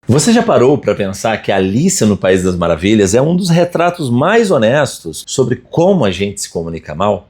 Você já parou para pensar que Alice no País das Maravilhas é um dos retratos mais honestos sobre como a gente se comunica mal?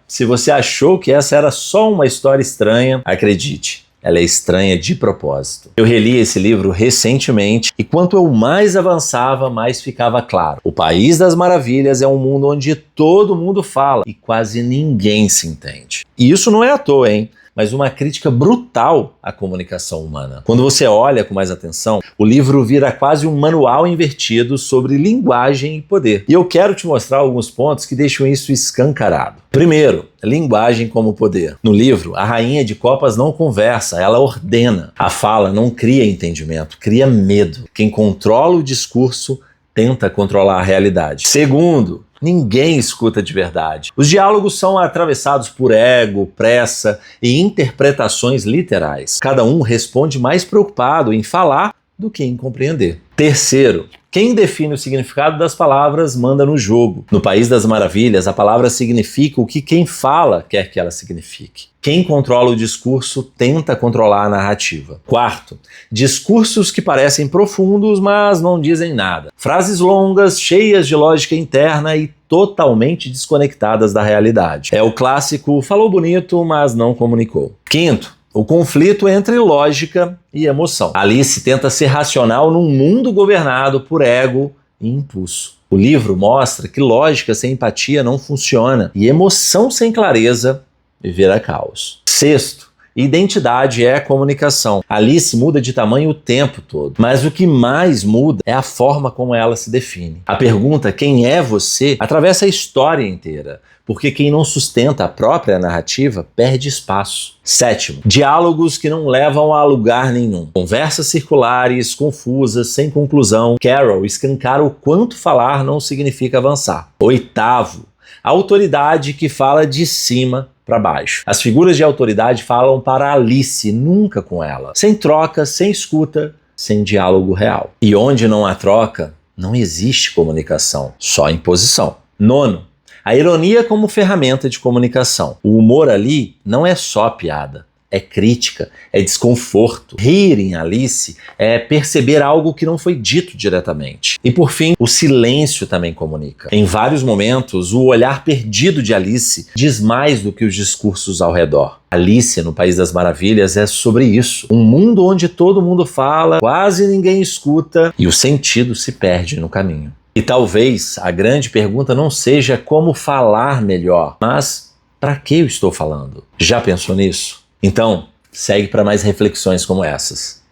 Se você achou que essa era só uma história estranha, acredite, ela é estranha de propósito. Eu reli esse livro recentemente e quanto eu mais avançava, mais ficava claro. O País das Maravilhas é um mundo onde todo mundo fala e quase ninguém se entende. E isso não é à toa, hein? Mas uma crítica brutal à comunicação humana. Quando você olha com mais atenção, o livro vira quase um manual invertido sobre linguagem e poder. E eu quero te mostrar alguns pontos que deixam isso escancarado. Primeiro, linguagem como poder. No livro, a rainha de copas não conversa, ela ordena. A fala não cria entendimento, cria medo. Quem controla o discurso tenta controlar a realidade. Segundo, ninguém escuta de verdade. Os diálogos são atravessados por ego, pressa e interpretações literais. Cada um responde mais preocupado em falar do que em compreender. Terceiro, quem define o significado das palavras manda no jogo. No País das Maravilhas, a palavra significa o que quem fala quer que ela signifique. Quem controla o discurso tenta controlar a narrativa. Quarto, discursos que parecem profundos, mas não dizem nada. Frases longas, cheias de lógica interna e totalmente desconectadas da realidade. É o clássico falou bonito, mas não comunicou. Quinto, o conflito entre lógica e emoção. Alice tenta ser racional num mundo governado por ego e impulso. O livro mostra que lógica sem empatia não funciona e emoção sem clareza vira caos. Sexto, identidade é comunicação. Alice muda de tamanho o tempo todo, mas o que mais muda é a forma como ela se define. A pergunta quem é você atravessa a história inteira, porque quem não sustenta a própria narrativa perde espaço. Sétimo, diálogos que não levam a lugar nenhum. Conversas circulares, confusas, sem conclusão. Carol escancara o quanto falar não significa avançar. Oitavo, a autoridade que fala de cima para baixo. As figuras de autoridade falam para Alice, nunca com ela. Sem troca, sem escuta, sem diálogo real. E onde não há troca, não existe comunicação, só imposição. Nono, a ironia como ferramenta de comunicação. O humor ali não é só piada, é crítica, é desconforto. Rir em Alice é perceber algo que não foi dito diretamente. E por fim, o silêncio também comunica. Em vários momentos, o olhar perdido de Alice diz mais do que os discursos ao redor. Alice no País das Maravilhas é sobre isso. Um mundo onde todo mundo fala, quase ninguém escuta e o sentido se perde no caminho. E talvez a grande pergunta não seja como falar melhor, mas para que eu estou falando? Já pensou nisso? Então, segue para mais reflexões como essas.